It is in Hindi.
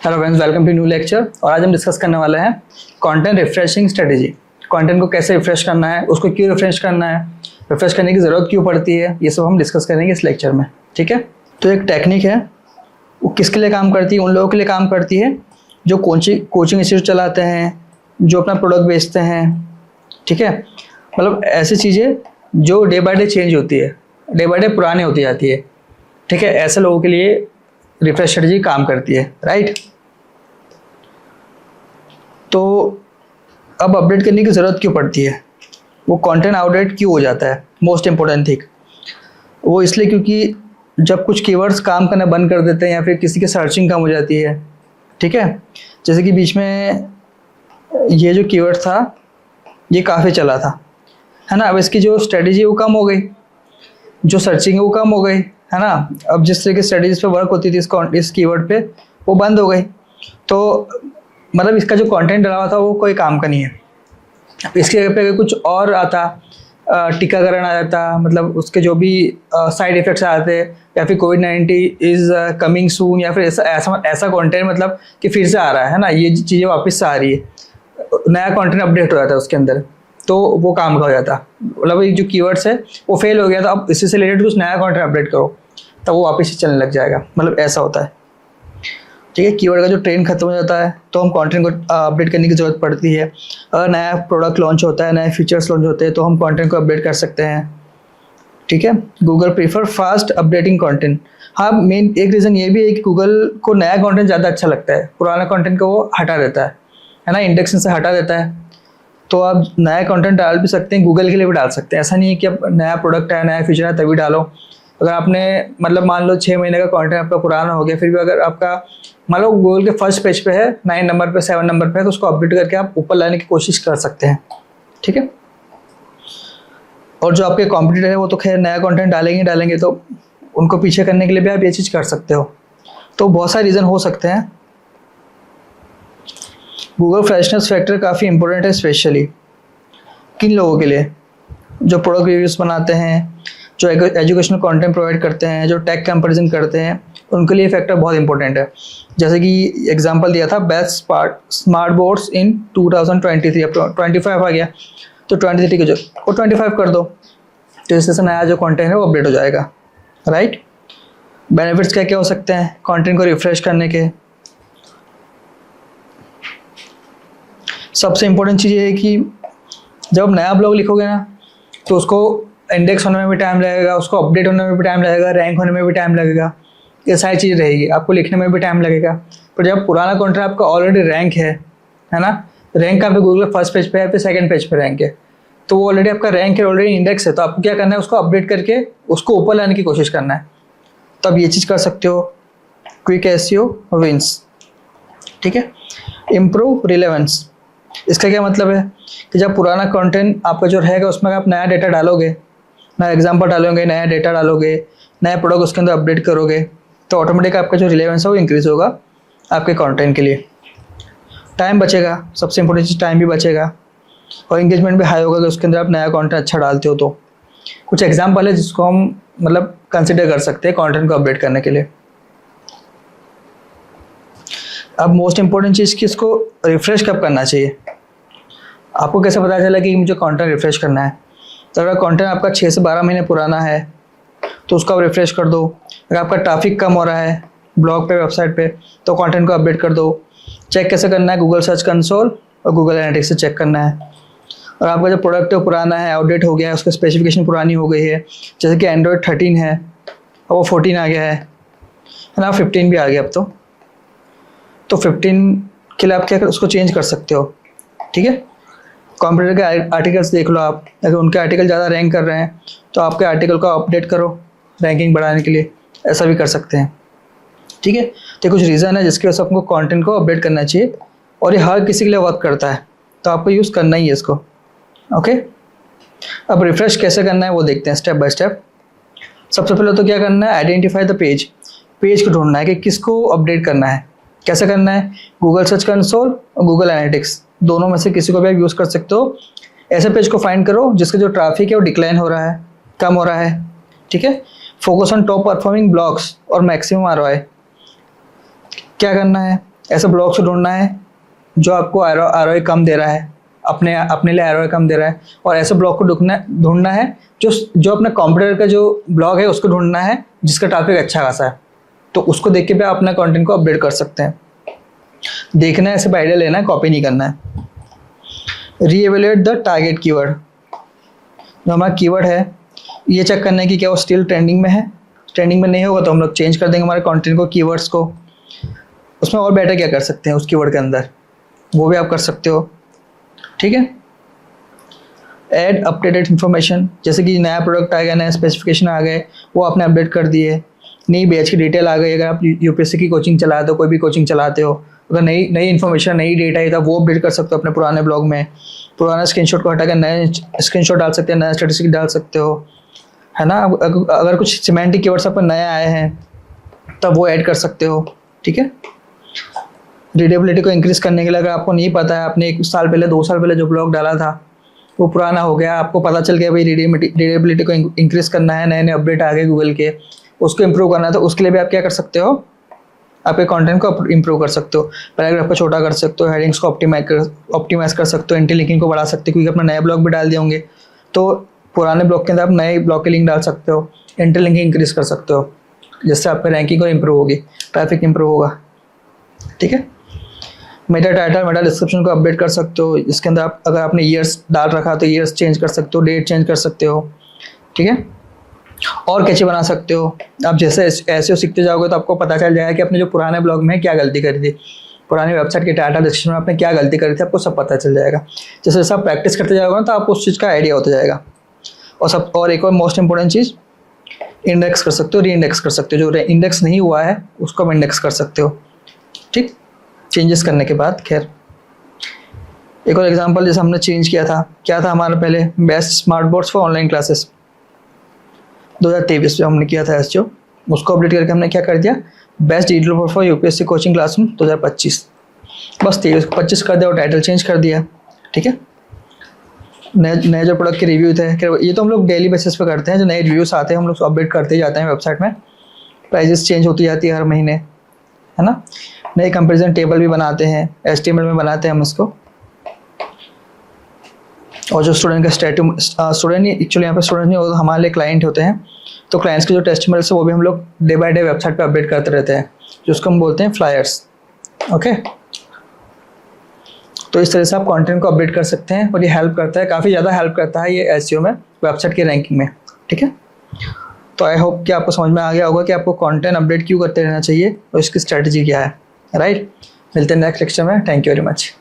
Hello friends, welcome to new lecture. और आज हम डिस्कस करने वाले हैं कंटेंट रिफ्रेशिंग स्ट्रेटेजी। कंटेंट को कैसे रिफ्रेश करना है, उसको क्यों रिफ्रेश करना है, रिफ्रेश करने की ज़रूरत क्यों पड़ती है, ये सब हम डिस्कस करेंगे इस लेक्चर में। ठीक है, तो एक टेक्निक है, वो किसके लिए काम करती है? उन लोगों के लिए काम करती है जो कोचिंग इंस्टीट्यूट चलाते हैं, जो अपना प्रोडक्ट बेचते हैं। ठीक है, मतलब ऐसी चीज़ें जो डे बाय डे चेंज होती है, डे बाय डे पुरानी होती जाती है। ठीक है, ऐसे लोगों के लिए रिफ्रेश स्ट्रेटजी काम करती है, राइट। तो अब अपडेट करने की ज़रूरत क्यों पड़ती है, वो कंटेंट आउटडेट क्यों हो जाता है? मोस्ट इंपॉर्टेंट थिंग वो इसलिए क्योंकि जब कुछ कीवर्ड्स काम करना बंद कर देते हैं या फिर किसी की सर्चिंग कम हो जाती है। ठीक है, जैसे कि बीच में ये जो कीवर्ड था ये काफ़ी चला था, है ना। अब इसकी जो स्ट्रेटजी वो कम हो गई, जो सर्चिंग है वो कम हो गई, है ना। अब जिस तरह की स्ट्रेटजीज पे वर्क होती थी इस कीवर्ड पे, वो बंद हो गई। तो मतलब इसका जो कंटेंट डाला हुआ था वो कोई काम का नहीं है। इसके जगह पे अगर कुछ और आता, टीकाकरण आ जाता, मतलब उसके जो भी साइड इफेक्ट्स आते, या फिर कोविड-19 इज़ कमिंग सून, या फिर ऐसा कंटेंट मतलब कि फिर से आ रहा है ना, ये चीज़ें वापस से आ रही है, नया कंटेंट अपडेट हो जाता है उसके अंदर, तो वो काम का हो जाता। मतलब ये जो कीवर्ड्स है वो फेल हो गया, तो अब इसी से रिलेटेड कुछ नया कंटेंट अपडेट करो तब वो वापस से चलने लग जाएगा। मतलब ऐसा होता है। ठीक है, कीवर्ड का जो ट्रेंड खत्म हो जाता है तो हम कंटेंट को अपडेट करने की ज़रूरत पड़ती है। अगर नया प्रोडक्ट लॉन्च होता है, नए फीचर्स लॉन्च होते हैं, तो हम कंटेंट को अपडेट कर सकते हैं। ठीक है, Google prefer fast updating content. हाँ, मेन एक रीज़न ये भी है कि गूगल को नया कंटेंट ज़्यादा अच्छा लगता है, पुराना कंटेंट को वो हटा देता है ना, इंडेक्सिंग से हटा देता है। तो आप नया कंटेंट डाल भी सकते हैं, गूगल के लिए भी डाल सकते हैं। ऐसा नहीं है कि अब नया प्रोडक्ट है, नया फीचर है तभी डालो। अगर आपने मतलब मान लो 6 महीने का कंटेंट आपका पुराना हो गया, फिर भी अगर आपका मान लो गूगल के फर्स्ट पेज पे है, 9 नंबर पे, 7 नंबर पे है, तो उसको अपडेट करके आप ऊपर लाने की कोशिश कर सकते हैं। ठीक है, और जो आपके कॉम्पिटिटर है वो तो खैर नया कंटेंट डालेंगे, तो उनको पीछे करने के लिए भी आप ये चीज़ कर सकते हो। तो बहुत सारे रीज़न हो सकते हैं। गूगल फ्रेशनेस फैक्टर काफ़ी इंपॉर्टेंट है, स्पेशली किन लोगों के लिए? जो प्रोडक्ट रिव्यूज़ बनाते हैं, जो एजुकेशनल कंटेंट प्रोवाइड करते हैं, जो टैग कंपैरिजन करते हैं, उनके लिए फैक्टर बहुत इंपॉर्टेंट है। जैसे कि एग्जांपल दिया था, बेस्ट स्मार्ट बोर्ड्स इन 2023, अब 25 आ गया, तो 23 के जो वो 25 कर दो, तो इससे नया जो कंटेंट है वो अपडेट हो जाएगा, राइट। बेनिफिट्स क्या क्या हो सकते हैं कंटेंट को रिफ्रेश करने के? सबसे इम्पोर्टेंट चीज़ ये है कि जब आप नया ब्लॉग लिखोगे ना, तो उसको इंडेक्स होने में भी टाइम लगेगा, उसको अपडेट होने में भी टाइम लगेगा, रैंक होने में भी टाइम लगेगा, ये सारी चीज़ रहेगी। आपको लिखने में भी टाइम लगेगा। पर जब पुराना कंटेंट आपका ऑलरेडी रैंक है ना, रैंक आपके गूगल फर्स्ट पेज पे है, फिर सेकंड पेज पे रैंक है, तो वो ऑलरेडी आपका रैंक है, ऑलरेडी इंडेक्स है, तो आपको क्या करना है, उसको अपडेट करके उसको ऊपर लाने की कोशिश करना है। तो आप ये चीज़ कर सकते हो, क्विक एसईओ विंस। ठीक है, इम्प्रूव रिलेवेंस। इसका क्या मतलब है कि जब पुराना कंटेंट आपका जो रहेगा उसमें आप नया डेटा डालोगे, नया एग्जाम्पल डालोगे, नया डेटा डालोगे, नया प्रोडक्ट उसके अंदर अपडेट करोगे, तो ऑटोमेटिक आपका जो रिलेवेंस है वो इंक्रीज़ होगा आपके कंटेंट के लिए। टाइम बचेगा, सबसे इंपॉर्टेंट चीज़ टाइम भी बचेगा, और इंगेजमेंट भी हाई होगा कि उसके अंदर आप नया कंटेंट अच्छा डालते हो। तो कुछ एग्जाम्पल है जिसको हम मतलब कंसिडर कर सकते हैं कंटेंट को अपडेट करने के लिए। अब मोस्ट इंपॉर्टेंट चीज़ कि इसको रिफ्रेश कब करना चाहिए। आपको कैसे पता चला कि मुझे कंटेंट रिफ्रेश करना है? तो अगर कंटेंट आपका 6 से 12 महीने पुराना है तो उसको आप रिफ्रेश कर दो। अगर आपका ट्रैफिक कम हो रहा है ब्लॉग पे, वेबसाइट पे, तो कंटेंट को अपडेट कर दो। चेक कैसे करना है? गूगल सर्च कंसोल और गूगल एनालिटिक्स से चेक करना है। और आपका जो प्रोडक्ट है पुराना है, आउटडेट हो गया है, उसकी स्पेसिफिकेशन पुरानी हो गई है, जैसे कि एंड्रॉयड 13 है और वो 14 आ गया है ना, 15 भी आ गया अब तो 15 के लिए आप क्या उसको चेंज कर सकते हो। ठीक है, कंप्यूटर के आर्टिकल्स देख लो आप, अगर उनके आर्टिकल ज़्यादा रैंक कर रहे हैं तो आपके आर्टिकल को अपडेट करो रैंकिंग बढ़ाने के लिए, ऐसा भी कर सकते हैं। ठीक है, तो कुछ रीज़न है जिसकी वजह से आपको कंटेंट को अपडेट करना चाहिए, और ये हर किसी के लिए वर्क करता है, तो आपको यूज़ करना ही है इसको। ओके, अब रिफ्रेश कैसे करना है वो देखते हैं स्टेप बाय स्टेप। सबसे पहले तो क्या करना है, आइडेंटिफाई द पेज को ढूंढना है कि किसको अपडेट करना है। कैसे करना है? गूगल सर्च कंसोल और गूगल एनालिटिक्स दोनों में से किसी को भी आप यूज़ कर सकते हो। ऐसे पेज को फाइंड करो जिसका जो ट्रैफिक है वो डिक्लाइन हो रहा है, कम हो रहा है। ठीक है, focus on top performing blogs और मैक्सिमम आरओआई। क्या करना है? ऐसे ब्लॉग्स को ढूंढना है जो आपको आरओआई कम दे रहा है, अपने लिए आरओआई कम दे रहा है, और ऐसे ब्लॉग को ढूंढना है जो अपने कॉम्पिटिटर का जो ब्लॉग है उसको ढूंढना है जिसका ट्रैफिक अच्छा खासा है। तो उसको देख के भी आप अपना कंटेंट को अपडेट कर सकते हैं। देखना है, ऐसे आइडिया लेना है, कॉपी नहीं करना है। रीएवेल्युएट द टारगेट कीवर्ड, जो हमारा कीवर्ड है ये चेक करना है कि क्या वो स्टिल ट्रेंडिंग में है। ट्रेंडिंग में नहीं होगा तो हम लोग चेंज कर देंगे हमारे कंटेंट को, कीवर्ड्स को। उसमें और बेटर क्या कर सकते हैं उस कीवर्ड के अंदर, वो भी आप कर सकते हो। ठीक है। ऐड अपडेटेड इन्फॉर्मेशन, जैसे कि नया प्रोडक्ट आ गया, नया स्पेसिफिकेशन आ गए, वो आपने अपडेट कर दिए। नई बैच की डिटेल आ गई, अगर आप यूपीएससी की कोचिंग चलाते हो, कोई भी कोचिंग चलाते हो, अगर नई इन्फॉर्मेशन, नई डेटा है तो वो अपडेट कर सकते हो अपने पुराने ब्लॉग में। पुराना स्क्रीनशॉट को हटाकर नए स्क्रीनशॉट डाल सकते हैं, नया स्टैटिस्टिक डाल सकते हो, है ना। अगर कुछ सिमेंटिक कीवर्ड्स आपको नए आए हैं तब वो ऐड कर सकते हो। ठीक है। रीडेबिलिटी को इंक्रीज करने के लिए, अगर आपको नहीं पता है, आपने 1 साल पहले 2 साल पहले जो ब्लॉग डाला था वो पुराना हो गया, आपको पता चल गया भाई रीडेबिलिटी को इंक्रीज करना है, नए नए अपडेट आ गए गूगल के, उसको इंप्रूव करना है, तो उसके लिए भी आप क्या कर सकते हो, आपके कंटेंट को इंप्रूव कर सकते हो। पैराग्राफ को छोटा कर सकते हो, हेडिंग्स को ऑप्टिमाइज कर सकते हो, इंटरलिंकिंग को बढ़ा सकते हो, क्योंकि अपना नया ब्लॉग भी डाल दिए होंगे तो पुराने ब्लॉग के अंदर आप नए ब्लॉग के लिंक डाल सकते हो, इंटरलिंकिंग इंक्रीज कर सकते हो, जिससे आपकी रैंकिंग और इंप्रूव होगी, ट्रैफिक इंप्रूव होगा। ठीक है। मेटा टाइटल, मेटा डिस्क्रिप्शन को अपडेट कर सकते हो। इसके अंदर आप अगर आपने ईयर्स डाल रखा तो ईयर्स चेंज कर सकते हो, डेट चेंज कर सकते हो। ठीक है। और कैचे बना सकते हो। आप जैसे ऐसे सीखते जाओगे तो आपको पता चल जाएगा कि आपने जो पुराने ब्लॉग में क्या गलती करी थी, पुरानी वेबसाइट के टाटा डिस्क्रिप्शन में आपने क्या गलती करी थी, आपको सब पता चल जाएगा। जैसे जैसे आप प्रैक्टिस करते जाओगे ना तो आपको उस चीज़ का आइडिया होता जाएगा। और एक और मोस्ट इंपॉर्टेंट चीज़, इंडेक्स कर सकते हो, री इंडेक्स कर सकते हो। जो इंडेक्स नहीं हुआ है उसको आप इंडेक्स कर सकते हो। ठीक, चेंजेस करने के बाद। खैर एक और एग्जांपल जैसे हमने चेंज किया था, क्या था हमारा पहले, best smart boards for online classes 2023 में हमने किया था एसजीओ, उसको अपडेट करके हमने क्या कर दिया, best digital board for UPSC coaching classroom 2025, बस 25 कर दिया और टाइटल चेंज कर दिया। ठीक है। नए जो प्रोडक्ट के रिव्यू थे, ये तो हम लोग डेली बेसिस पे करते हैं, जो नए रिव्यूज आते हैं हम लोग अपडेट करते ही जाते हैं वेबसाइट में, प्राइजेस चेंज होती जाती है हर महीने, है ना। नए कंपैरिजन टेबल भी बनाते हैं, HTML में बनाते हैं हम इसको। और जो स्टूडेंट का स्टूडेंट एक्चुअली यहाँ पे स्टूडेंट नहीं, वो हमारे लिए क्लाइंट होते हैं, तो क्लाइंट्स के जो टेस्टिमोनियल्स है वो भी हम लोग डे बाय डे वेबसाइट पे अपडेट करते रहते हैं, जिसको हम बोलते हैं फ्लायर्स। ओके। तो इस तरह से आप कंटेंट को अपडेट कर सकते हैं और ये हेल्प करता है, काफ़ी ज़्यादा हेल्प करता है ये एसईओ में, वेबसाइट की रैंकिंग में। ठीक है। तो आई होप कि आपको समझ में आ गया होगा कि आपको कंटेंट अपडेट क्यों करते रहना चाहिए और इसकी स्ट्रेटजी क्या है। राइट। मिलते हैं नेक्स्ट लेक्चर में। Thank you very much.